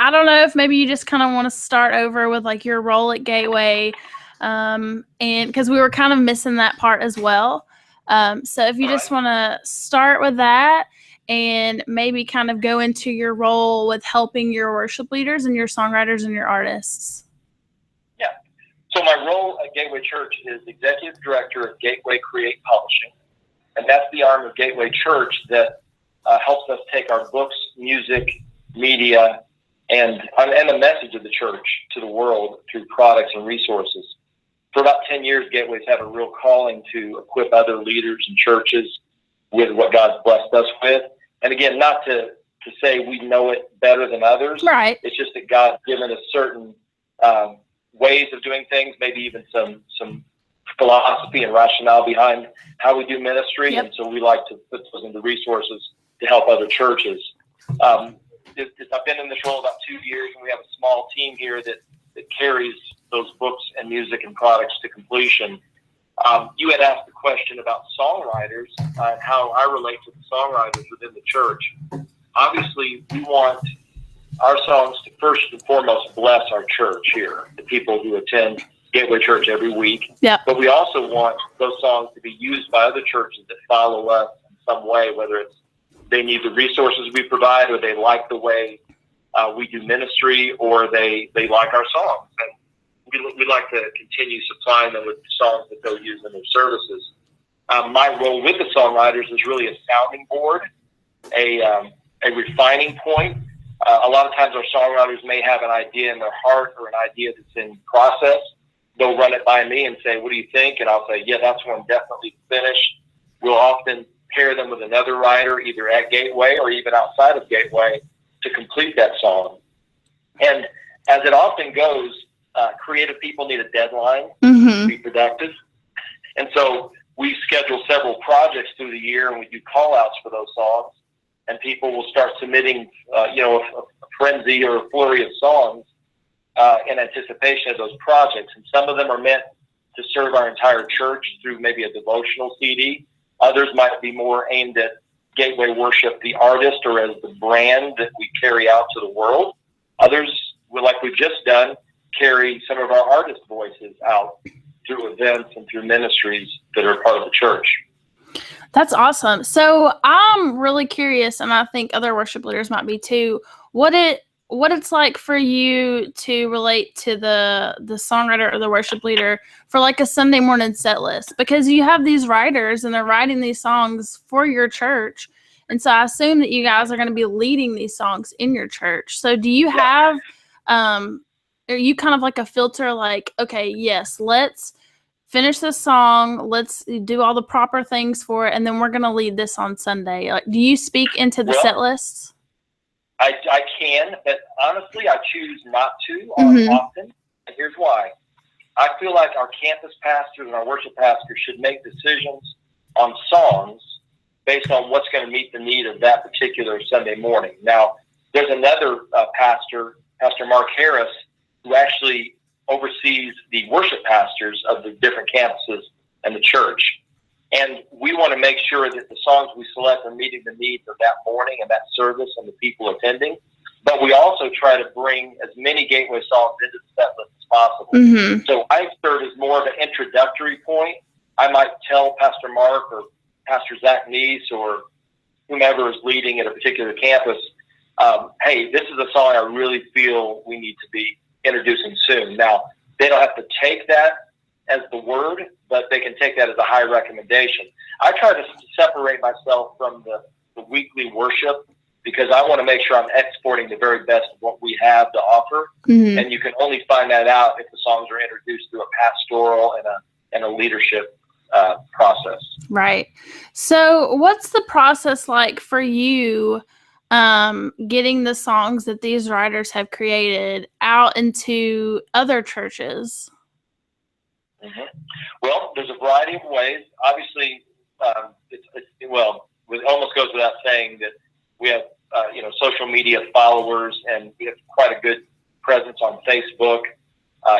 I don't know if maybe you just kind of want to start over with like your role at Gateway, and because we were kind of missing that part as well. So if you just want to start with that and maybe kind of go into your role with helping your worship leaders and your songwriters and your artists. Yeah. So my role at Gateway Church is Executive Director of Gateway Create Publishing. And that's the arm of Gateway Church that helps us take our books, music, media, and the message of the church to the world through products and resources. For about 10 years, Gateway's had a real calling to equip other leaders and churches with what God's blessed us with. And again, not to say we know it better than others. Right. It's just that God's given us certain ways of doing things, maybe even some philosophy and rationale behind how we do ministry. Yep. And so we like to put those into resources to help other churches. I've been in this role about 2 years, and we have a small team here that carries those books and music and products to completion. You had asked the question about songwriters and how I relate to the songwriters within the church. Obviously, we want our songs to first and foremost bless our church here, the people who attend Gateway Church every week. Yep. But we also want those songs to be used by other churches that follow us in some way, whether it's they need the resources we provide, or they like the way we do ministry, or they like our songs. And we like to continue supplying them with songs that they'll use in their services. My role with the songwriters is really a sounding board, a refining point. A lot of times our songwriters may have an idea in their heart or an idea that's in process. They'll run it by me and say, what do you think? And I'll say, yeah, that's one definitely finished. We'll often pair them with another writer, either at Gateway or even outside of Gateway, to complete that song. And as it often goes, creative people need a deadline to be productive. And so we schedule several projects through the year, and we do call-outs for those songs. And people will start submitting, a frenzy or a flurry of songs in anticipation of those projects. And some of them are meant to serve our entire church through maybe a devotional CD. Others might be more aimed at Gateway Worship, the artist, or as the brand that we carry out to the world. Others, like we've just done, carry some of our artist voices out through events and through ministries that are part of the church. That's awesome. So I'm really curious, and I think other worship leaders might be too, what it's like for you to relate to the songwriter or the worship leader for like a Sunday morning set list, because you have these writers and they're writing these songs for your church. And so I assume that you guys are going to be leading these songs in your church. So do you have, are you kind of like a filter, like, okay, yes, let's finish this song, let's do all the proper things for it, and then we're going to lead this on Sunday? Like, do you speak into the set lists? I can, but honestly, I choose not to often. And here's why. I feel like our campus pastors and our worship pastors should make decisions on songs based on what's going to meet the need of that particular Sunday morning. Now, there's another pastor, Pastor Mark Harris, who actually oversees the worship pastors of the different campuses and the church. And we want to make sure that the songs we select are meeting the needs of that morning and that service and the people attending. But we also try to bring as many Gateway songs into the set list as possible. So I serve as more of an introductory point. I might tell Pastor Mark or Pastor Zach Neese or whomever is leading at a particular campus, hey, this is a song I really feel we need to be introducing soon. Now, they don't have to take that as the word, but they can take that as a high recommendation. I try to separate myself from the weekly worship because I want to make sure I'm exporting the very best of what we have to offer. And you can only find that out if the songs are introduced through a pastoral and a leadership process. Right. So what's the process like for you getting the songs that these writers have created out into other churches? Well, there's a variety of ways. Obviously, it almost goes without saying that we have, social media followers, and we have quite a good presence on Facebook.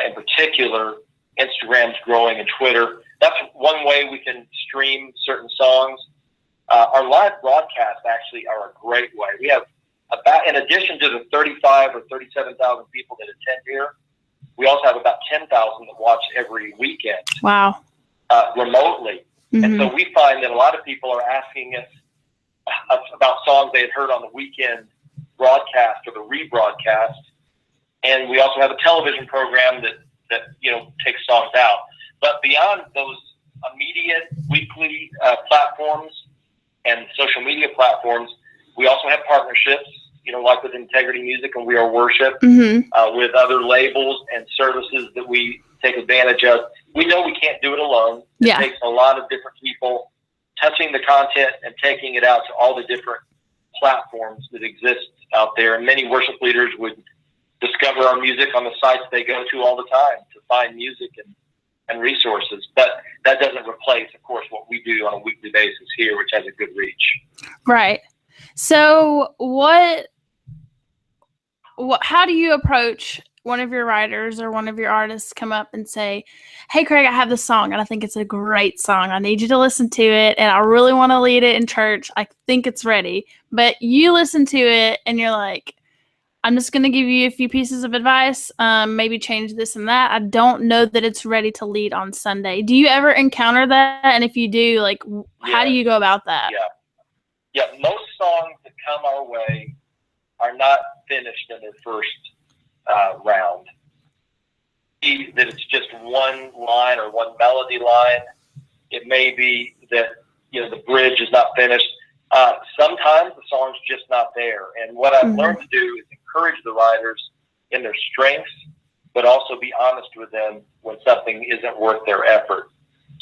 In particular, Instagram's growing, and Twitter. That's one way we can stream certain songs. Our live broadcasts actually are a great way. We have about, in addition to the 35 or 37,000 people that attend here, we also have about 10,000 that watch every weekend. Wow. Remotely. Mm-hmm. And so we find that a lot of people are asking us about songs they had heard on the weekend broadcast or the rebroadcast. And we also have a television program that takes songs out. But beyond those immediate weekly platforms and social media platforms, we also have partnerships, like with Integrity Music and We Are Worship, mm-hmm. With other labels and services that we take advantage of. We know we can't do it alone. It takes a lot of different people touching the content and taking it out to all the different platforms that exist out there. And many worship leaders would discover our music on the sites they go to all the time to find music and resources. But that doesn't replace, of course, what we do on a weekly basis here, which has a good reach. Right. So how do you approach one of your writers or one of your artists come up and say, hey, Craig, I have this song and I think it's a great song. I need you to listen to it and I really want to lead it in church. I think it's ready. But you listen to it and you're like, I'm just going to give you a few pieces of advice, maybe change this and that. I don't know that it's ready to lead on Sunday. Do you ever encounter that? And if you do, how do you go about that? Yeah. Most songs that come our way are not finished in their first round. That it's just one line or one melody line. It may be that the bridge is not finished. Sometimes the song's just not there. And what I've learned to do is encourage the writers in their strengths, but also be honest with them when something isn't worth their effort.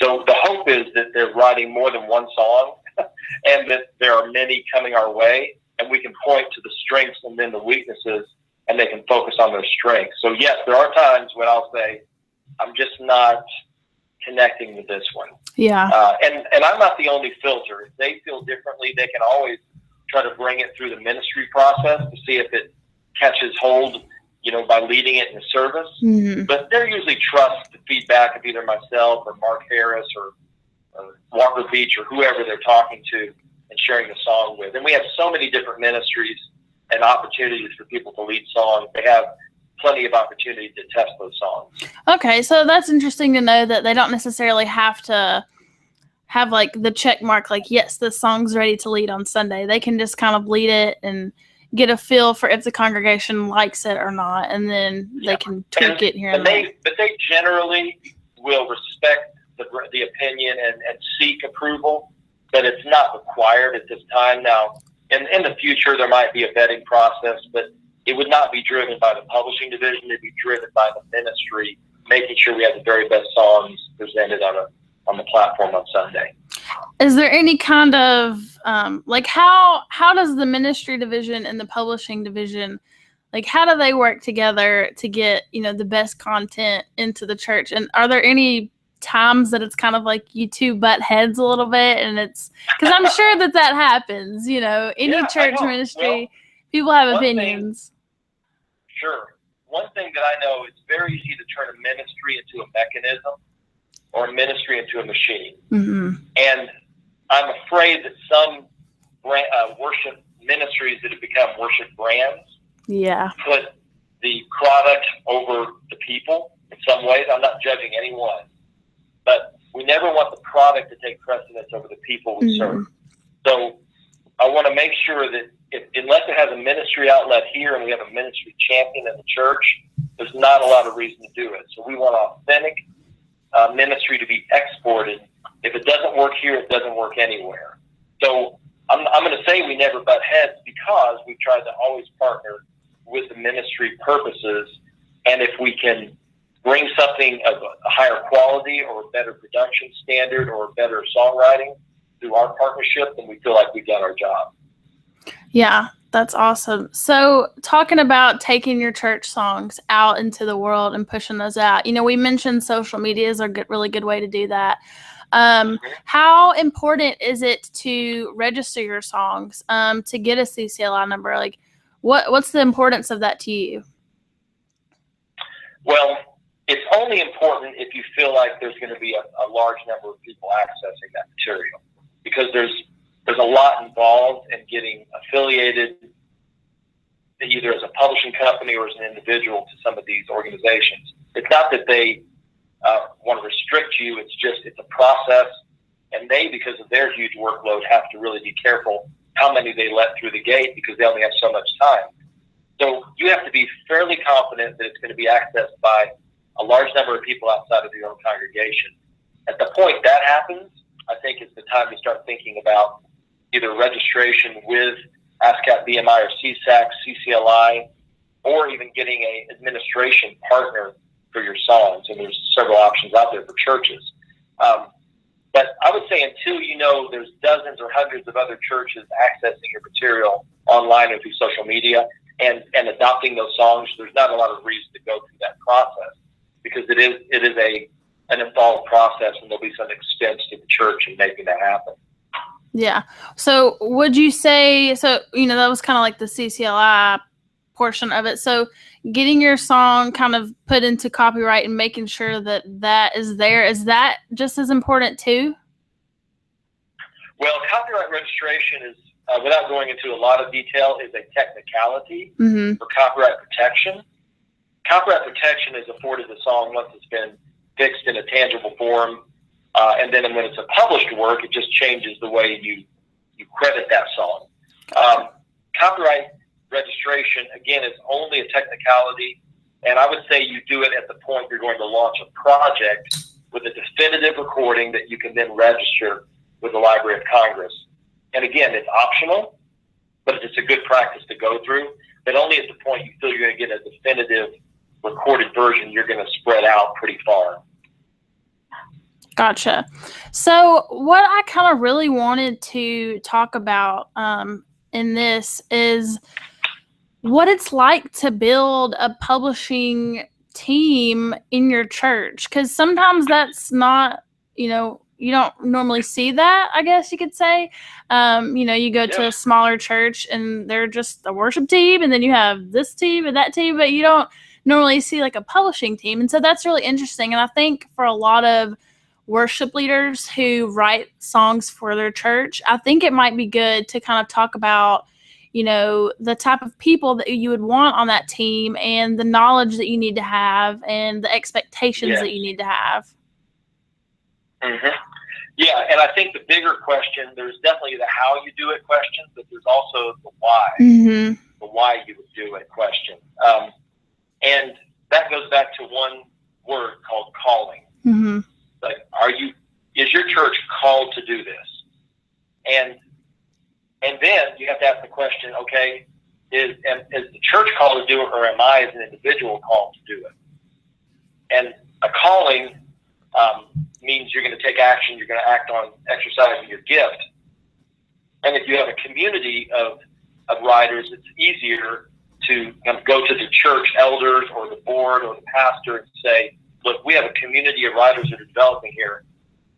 So the hope is that they're writing more than one song and that there are many coming our way, and we can point to the strengths and then the weaknesses, and they can focus on their strengths. So yes, there are times when I'll say, I'm just not connecting with this one. Yeah. And I'm not the only filter. If they feel differently, they can always try to bring it through the ministry process to see if it catches hold, by leading it in the service. Mm-hmm. But they're usually trust the feedback of either myself or Mark Harris or Walker Beach or whoever they're talking to and sharing the song with. And we have so many different ministries and opportunities for people to lead songs. They have plenty of opportunity to test those songs. Okay, so that's interesting to know that they don't necessarily have to have the check mark, yes, this song's ready to lead on Sunday. They can just kind of lead it and get a feel for if the congregation likes it or not, and then they can tweak it here and there. But they generally will respect the opinion and seek approval, but it's not required at this time. Now, in the future, there might be a vetting process, but it would not be driven by the publishing division. It'd be driven by the ministry, making sure we have the very best songs presented on the platform on Sunday. Is there any kind of how does the ministry division and the publishing division, how do they work together to get the best content into the church? And are there any times that it's kind of you two butt heads a little bit, and it's because I'm sure that happens, any church ministry, people have opinions. Sure. One thing that I know, it's very easy to turn a ministry into a mechanism or a ministry into a machine. Mm-hmm. And I'm afraid that some worship ministries that have become worship brands put the product over the people in some ways. I'm not judging anyone, but we never want the product to take precedence over the people we serve. So I want to make sure that unless it has a ministry outlet here and we have a ministry champion in the church, there's not a lot of reason to do it. So we want authentic ministry to be exported. If it doesn't work here, it doesn't work anywhere. So I'm going to say we never butt heads because we've tried to always partner with the ministry purposes. And if we can bring something of a higher quality or a better production standard or better songwriting through our partnership, then we feel like we've done our job. Yeah, that's awesome. So talking about taking your church songs out into the world and pushing those out, we mentioned social media is a really good way to do that. How important is it to register your songs, to get a CCLI number? What's the importance of that to you? Well, it's only important if you feel like there's going to be a large number of people accessing that material, because there's a lot involved in getting affiliated either as a publishing company or as an individual to some of these organizations. It's not that they want to restrict you. It's a process, and they, because of their huge workload, have to really be careful how many they let through the gate because they only have so much time. So you have to be fairly confident that it's going to be accessed by a large number of people outside of your own congregation. At the point that happens, I think it's the time to start thinking about either registration with ASCAP, BMI, or CSAC, CCLI, or even getting an administration partner for your songs. And there's several options out there for churches. But I would say until you know there's dozens or hundreds of other churches accessing your material online or through social media and adopting those songs, there's not a lot of reason to go through that process because it is an involved process, and there'll be some expense to the church in making that happen. Yeah. So would you say, that was kind of like the CCLI portion of it. So getting your song kind of put into copyright and making sure that is there, is that just as important too? Well, copyright registration is, without going into a lot of detail, is a technicality for copyright protection. Copyright protection is afforded the song once it's been fixed in a tangible form. And then when it's a published work, it just changes the way you credit that song. Copyright registration, again, is only a technicality. And I would say you do it at the point you're going to launch a project with a definitive recording that you can then register with the Library of Congress. And again, it's optional, but it's a good practice to go through. But only at the point you feel you're going to get a definitive recorded version, you're going to spread out pretty far. Gotcha. So what I kind of really wanted to talk about in this is what it's like to build a publishing team in your church. Because sometimes that's not, you don't normally see that, I guess you could say. You go to a smaller church and they're just a worship team, and then you have this team and that team, but you don't normally see like a publishing team. And so that's really interesting. And I think for a lot of worship leaders who write songs for their church, I think it might be good to kind of talk about, the type of people that you would want on that team and the knowledge that you need to have and the expectations that you need to have. Mm-hmm. Yeah, and I think the bigger question, there's definitely the how you do it question, but there's also the why, the why you would do it question. And that goes back to one word called calling. Like, is your church called to do this? And then you have to ask the question, okay, is the church called to do it, or am I as an individual called to do it? And a calling means you're going to take action, you're going to act on exercising your gift. And if you have a community of writers, it's easier to kind of go to the church elders or the board or the pastor and say, look, we have a community of writers that are developing here.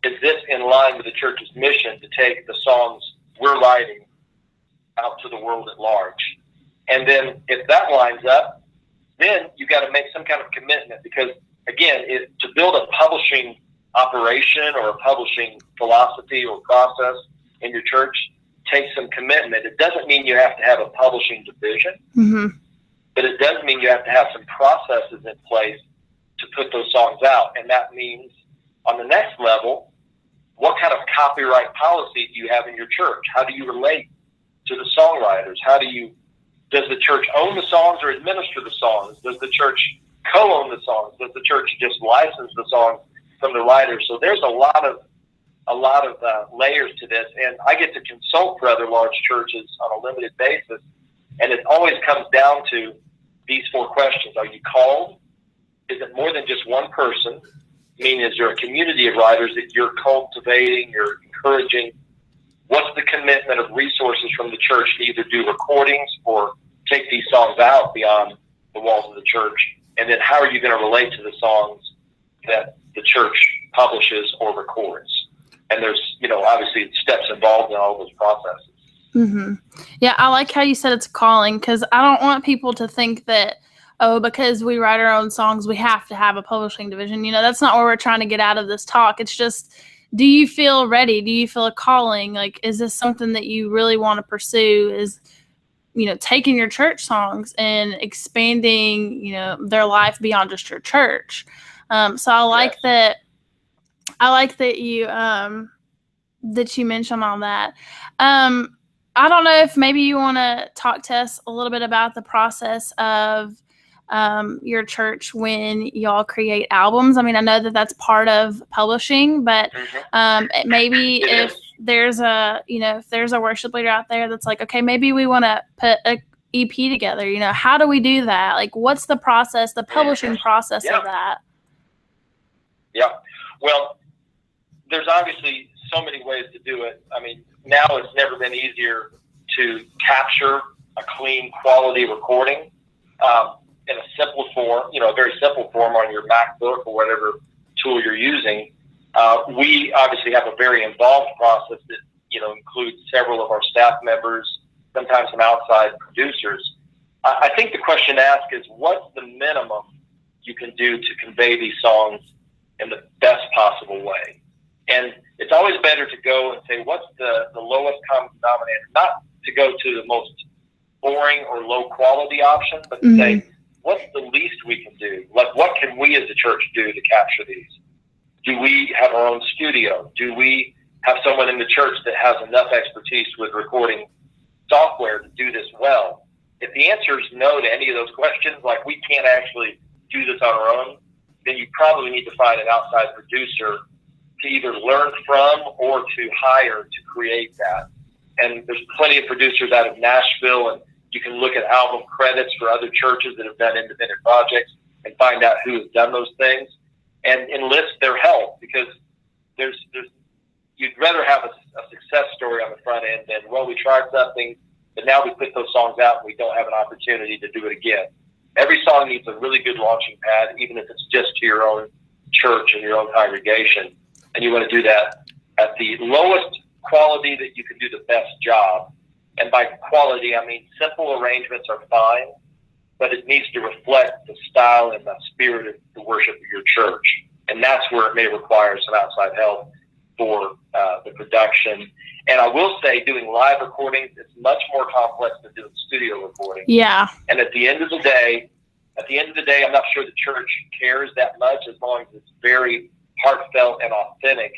Is this in line with the church's mission to take the songs we're writing out to the world at large? And then if that lines up, then you've got to make some kind of commitment, because, again, to build a publishing operation or a publishing philosophy or process in your church takes some commitment. It doesn't mean you have to have a publishing division, but it does mean you have to have some processes in place to put those songs out. And that means, on the next level, what kind of copyright policy do you have in your church? How do you relate to the songwriters? Does the church own the songs or administer the songs? Does the church co-own the songs? Does the church just license the songs from the writers? So there's a lot of layers to this, and I get to consult for other large churches on a limited basis, and it always comes down to these four questions. Are you called? Is it more than just one person? I mean, is there a community of writers that you're cultivating, you're encouraging? What's the commitment of resources from the church to either do recordings or take these songs out beyond the walls of the church? And then how are you going to relate to the songs that the church publishes or records? And there's, obviously steps involved in all those processes. Yeah, I like how you said it's calling, because I don't want people to think that, because we write our own songs, we have to have a publishing division. That's not what we're trying to get out of this talk. It's just, do you feel ready? Do you feel a calling? Like, is this something that you really want to pursue? taking your church songs and expanding, their life beyond just your church. So I like that. I like that you mentioned all that. I don't know if maybe you want to talk to us a little bit about the process of your church when y'all create albums. I mean, I know that that's part of publishing, but maybe if there's a worship leader out there that's like, okay, maybe we want to put a EP together, how do we do that? Like, what's the process, the publishing process of that? Yeah. Well, there's obviously so many ways to do it. I mean, now it's never been easier to capture a clean quality recording in a simple form, a very simple form on your MacBook or whatever tool you're using. We obviously have a very involved process that, includes several of our staff members, sometimes some outside producers. I think the question to ask is, what's the minimum you can do to convey these songs in the best possible way? And it's always better to go and say, what's the lowest common denominator? Not to go to the most boring or low quality option, but to say, what's the least we can do? Like, what can we as a church do to capture these? Do we have our own studio? Do we have someone in the church that has enough expertise with recording software to do this well? If the answer is no to any of those questions, like we can't actually do this on our own, then you probably need to find an outside producer to either learn from or to hire to create that. And there's plenty of producers out of Nashville, and you can look at album credits for other churches that have done independent projects and find out who has done those things and enlist their help, because you'd rather have a success story on the front end than, well, we tried something, but now we put those songs out and we don't have an opportunity to do it again. Every song needs a really good launching pad, even if it's just to your own church and your own congregation. And you want to do that at the lowest quality that you can do the best job. And by quality, I mean simple arrangements are fine, but it needs to reflect the style and the spirit of the worship of your church. And that's where it may require some outside help for the production. And I will say, doing live recordings is much more complex than doing studio recording. Yeah. And at the end of the day, I'm not sure the church cares that much, as long as it's very heartfelt and authentic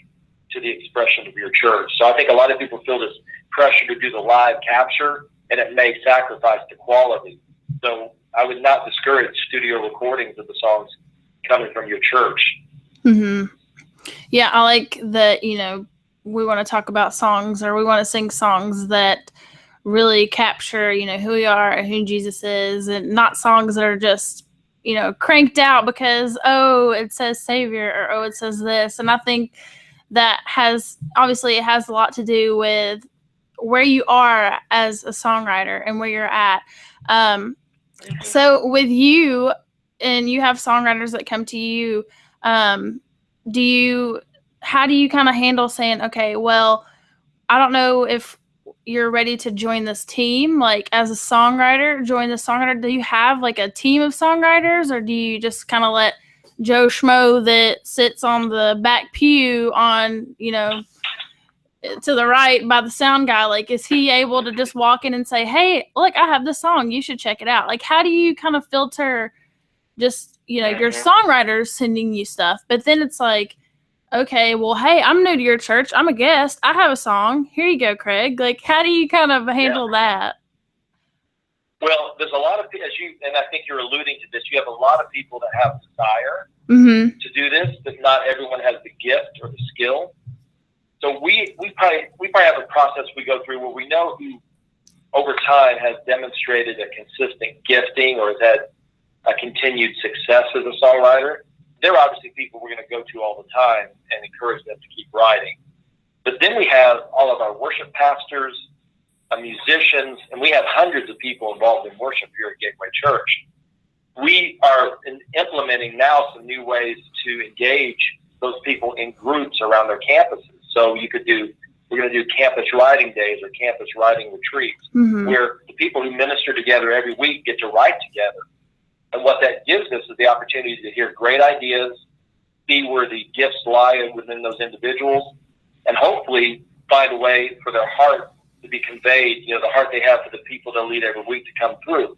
to the expression of your church. So I think a lot of people feel this pressure to do the live capture, and it may sacrifice the quality. So I would not discourage studio recordings of the songs coming from your church. Mm-hmm. Yeah, I like that, we want to talk about songs, or we want to sing songs that really capture, who we are and who Jesus is, and not songs that are just, cranked out because, it says Savior, or, it says this. And I think that it has a lot to do with where you are as a songwriter and where you're at. So with you, and you have songwriters that come to you, how do you kind of handle saying, okay, well, I don't know if you're ready to join this team, like as a songwriter, do you have like a team of songwriters, or do you just kind of let Joe Schmo that sits on the back pew on, to the right by the sound guy, like, is he able to just walk in and say, hey, look, I have this song, you should check it out? Like, how do you kind of filter just, your songwriters sending you stuff, but then it's like, okay, well, hey, I'm new to your church, I'm a guest, I have a song, here you go, Craig. Like, how do you kind of handle that? Well, there's a lot of, and I think you're alluding to this, you have a lot of people that have desire to do this, but not everyone has the gift or the skill. So we probably have a process we go through where we know who over time has demonstrated a consistent gifting or has had a continued success as a songwriter. They're obviously people we're going to go to all the time and encourage them to keep writing. But then we have all of our worship pastors, musicians, and we have hundreds of people involved in worship here at Gateway Church. We are implementing now some new ways to engage those people in groups around their campuses. So we're going to do campus writing days or campus writing retreats, where the people who minister together every week get to write together. And what that gives us is the opportunity to hear great ideas, see where the gifts lie within those individuals, and hopefully find a way for their heart to be conveyed, the heart they have for the people they'll lead every week to come through.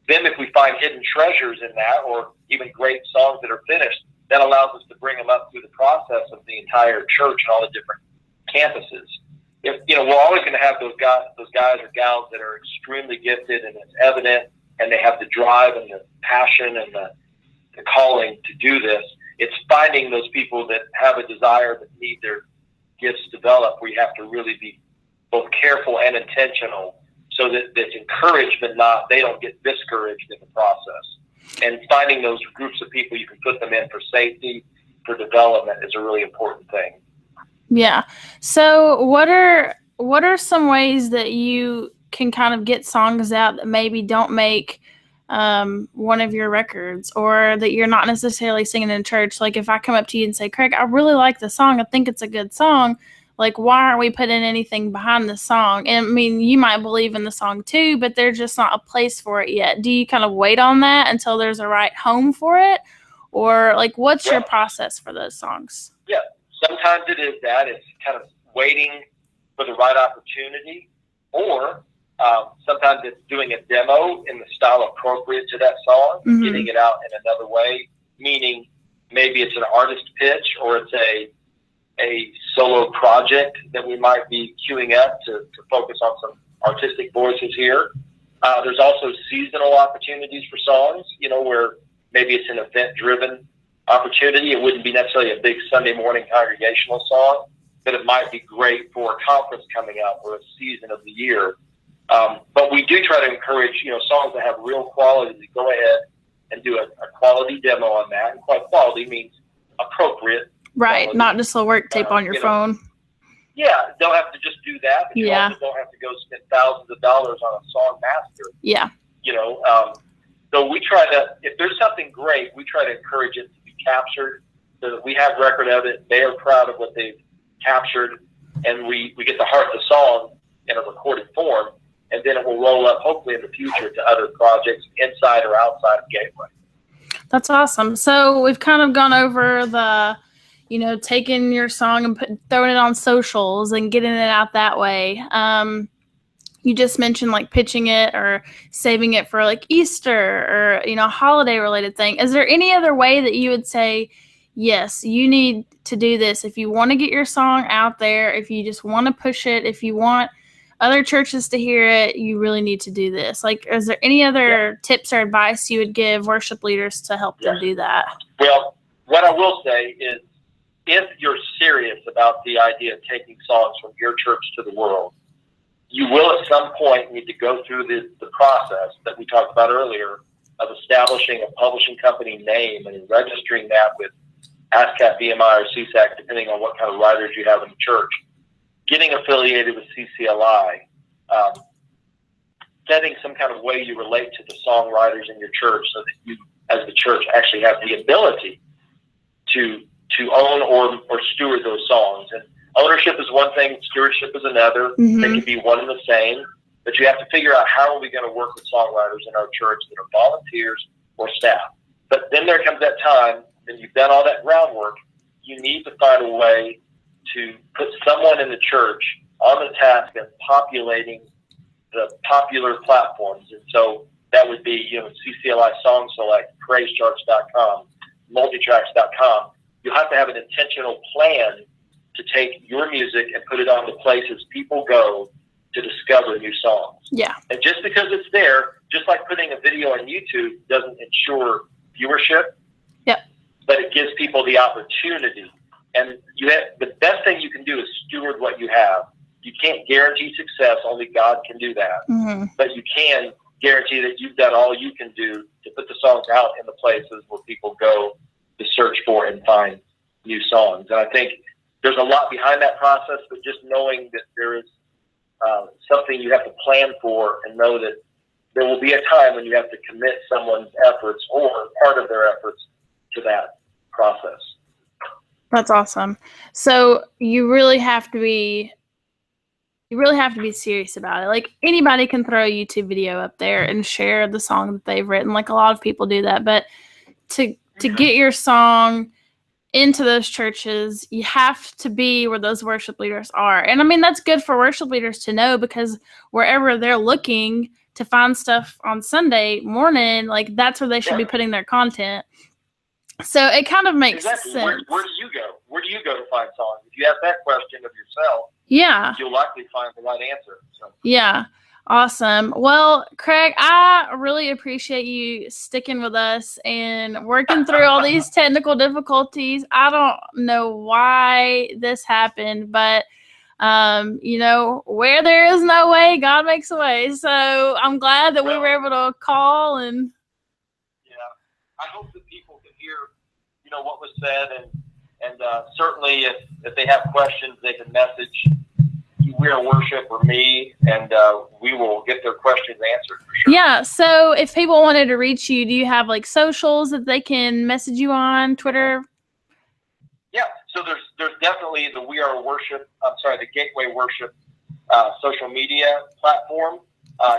Then if we find hidden treasures in that, or even great songs that are finished, that allows us to bring them up through the process of the entire church and all the different campuses. We're always going to have those guys or gals that are extremely gifted, and it's evident, and they have the drive and the passion and the calling to do this. It's finding those people that have a desire, that need their gifts developed, where you have to really be both careful and intentional, so that it's encouraged, but they don't get discouraged in the process. And finding those groups of people you can put them in for safety, for development, is a really important thing. Yeah. So what are some ways that you can kind of get songs out that maybe don't make one of your records, or that you're not necessarily singing in church? Like, if I come up to you and say, Craig, I really like the song, I think it's a good song, like, why aren't we putting anything behind the song? And I mean, you might believe in the song too, but there's just not a place for it yet. Do you kind of wait on that until there's a right home for it? Or like, what's your process for those songs? Yeah, sometimes it is that. It's kind of waiting for the right opportunity, or sometimes it's doing a demo in the style appropriate to that song, getting it out in another way, meaning maybe it's an artist pitch, or it's a solo project that we might be queuing up to focus on some artistic voices here. There's also seasonal opportunities for songs, where maybe it's an event-driven opportunity. It wouldn't be necessarily a big Sunday morning congregational song, but it might be great for a conference coming up or a season of the year. But we do try to encourage, songs that have real quality, to go ahead and do a quality demo on that. And quality means appropriate. Right, quality. Not just a work tape on your phone. Yeah, don't have to just do that, but you also don't have to go spend thousands of dollars on a song master. Yeah. So we try to, if there's something great, we try to encourage it to be captured, so that we have record of it. They are proud of what they've captured, and we get the heart of the song in a recorded form, and then it will roll up, hopefully in the future, to other projects inside or outside of Gateway. That's awesome. So we've kind of gone over the, taking your song and throwing it on socials and getting it out that way. You just mentioned like pitching it or saving it for like Easter or, holiday related thing. Is there any other way that you would say, yes, you need to do this if you want to get your song out there, if you just want to push it, if you want other churches to hear it, you really need to do this? Like, is there any other tips or advice you would give worship leaders to help them do that? Well, what I will say is, if you're serious about the idea of taking songs from your church to the world, you will at some point need to go through the process that we talked about earlier of establishing a publishing company name and registering that with ASCAP, BMI, or CSAC, depending on what kind of writers you have in the church, getting affiliated with CCLI, setting some kind of way you relate to the songwriters in your church, so that you, as the church, actually have the ability to own or steward those songs. And ownership is one thing, stewardship is another. They can be one and the same, but you have to figure out, how are we going to work with songwriters in our church that are volunteers or staff? But then there comes that time, and you've done all that groundwork, you need to find a way to put someone in the church on the task of populating the popular platforms. And so that would be, CCLI Song Select, PraiseCharts.com, Multitracks.com. You have to have an intentional plan to take your music and put it on the places people go to discover new songs. Yeah. And just because it's there, just like putting a video on YouTube doesn't ensure viewership. Yep. But it gives people the opportunity. And the best thing you can do is steward what you have. You can't guarantee success. Only God can do that. But you can guarantee that you've done all you can do to put the songs out in the places where people go to search for and find new songs. And I think there's a lot behind that process, but just knowing that there is something you have to plan for, and know that there will be a time when you have to commit someone's efforts or part of their efforts to that process. That's awesome. So you really have to be serious about it. Like, anybody can throw a YouTube video up there and share the song that they've written. Like, a lot of people do that, but to get your song into those churches, you have to be where those worship leaders are. And I mean, that's good for worship leaders to know, because wherever they're looking to find stuff on Sunday morning, like that's where they should be putting their content. So it kind of makes sense. Where do you go? Where do you go to find songs? If you ask that question of yourself, you'll likely find the right answer. So. Yeah. Awesome. Well, Craig, I really appreciate you sticking with us and working through all these technical difficulties. I don't know why this happened, but you know, where there is no way, God makes a way. So I'm glad that we were able to call and. Yeah, I hope that people can hear, you know, what was said, and certainly if they have questions, they can message We Are Worship or me, and we will get their questions answered for sure. Yeah. So if people wanted to reach you, do you have like socials that they can message you on, Twitter? Yeah. So there's definitely the the Gateway Worship social media platform.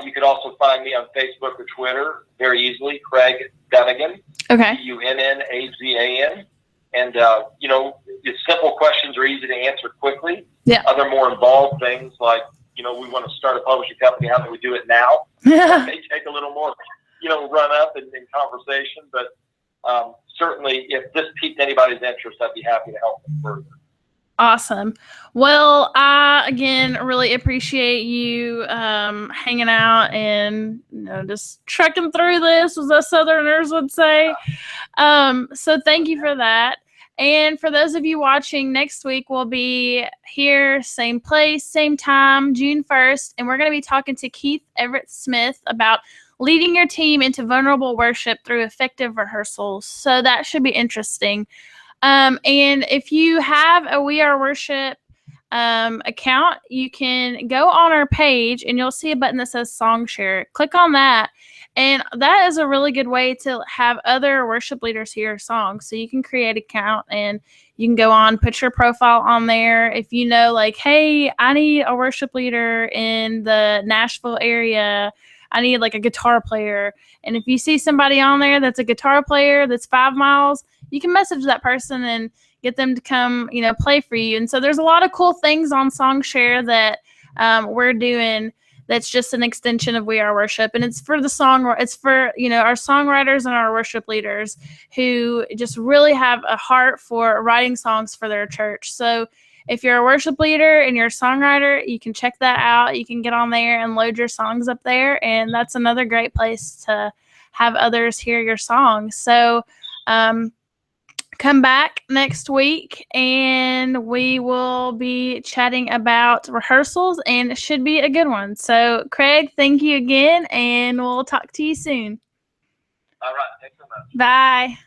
You could also find me on Facebook or Twitter very easily, Craig Dunnagan. Okay. Dunnagan. And, you know, the simple questions are easy to answer quickly. Yeah. Other more involved things like, you know, we want to start a publishing company. How do we do it now? It may take a little more, you know, run up in conversation. But certainly if this piqued anybody's interest, I'd be happy to help them further. Awesome. Well, I, again, really appreciate you hanging out and, you know, just trekking through this, as us Southerners would say. So thank you for that. And for those of you watching, next week we'll be here, same place, same time, June 1st, and we're going to be talking to Keith Everett Smith about leading your team into vulnerable worship through effective rehearsals. So that should be interesting. And if you have a We Are Worship account, you can go on our page and you'll see a button that says Song Share. Click on that. And that is a really good way to have other worship leaders hear your songs. So you can create an account and you can go on, put your profile on there. If you know, like, hey, I need a worship leader in the Nashville area. I need like a guitar player. And if you see somebody on there that's a guitar player that's 5 miles, you can message that person and get them to come, you know, play for you. And so there's a lot of cool things on SongShare that we're doing. That's just an extension of We Are Worship. And it's for it's for, you know, our songwriters and our worship leaders who just really have a heart for writing songs for their church. So if you're a worship leader and you're a songwriter, you can check that out. You can get on there and load your songs up there. And that's another great place to have others hear your songs. So come back next week and we will be chatting about rehearsals, and it should be a good one. So Craig, thank you again, and we'll talk to you soon. All right. Thanks so much. Bye.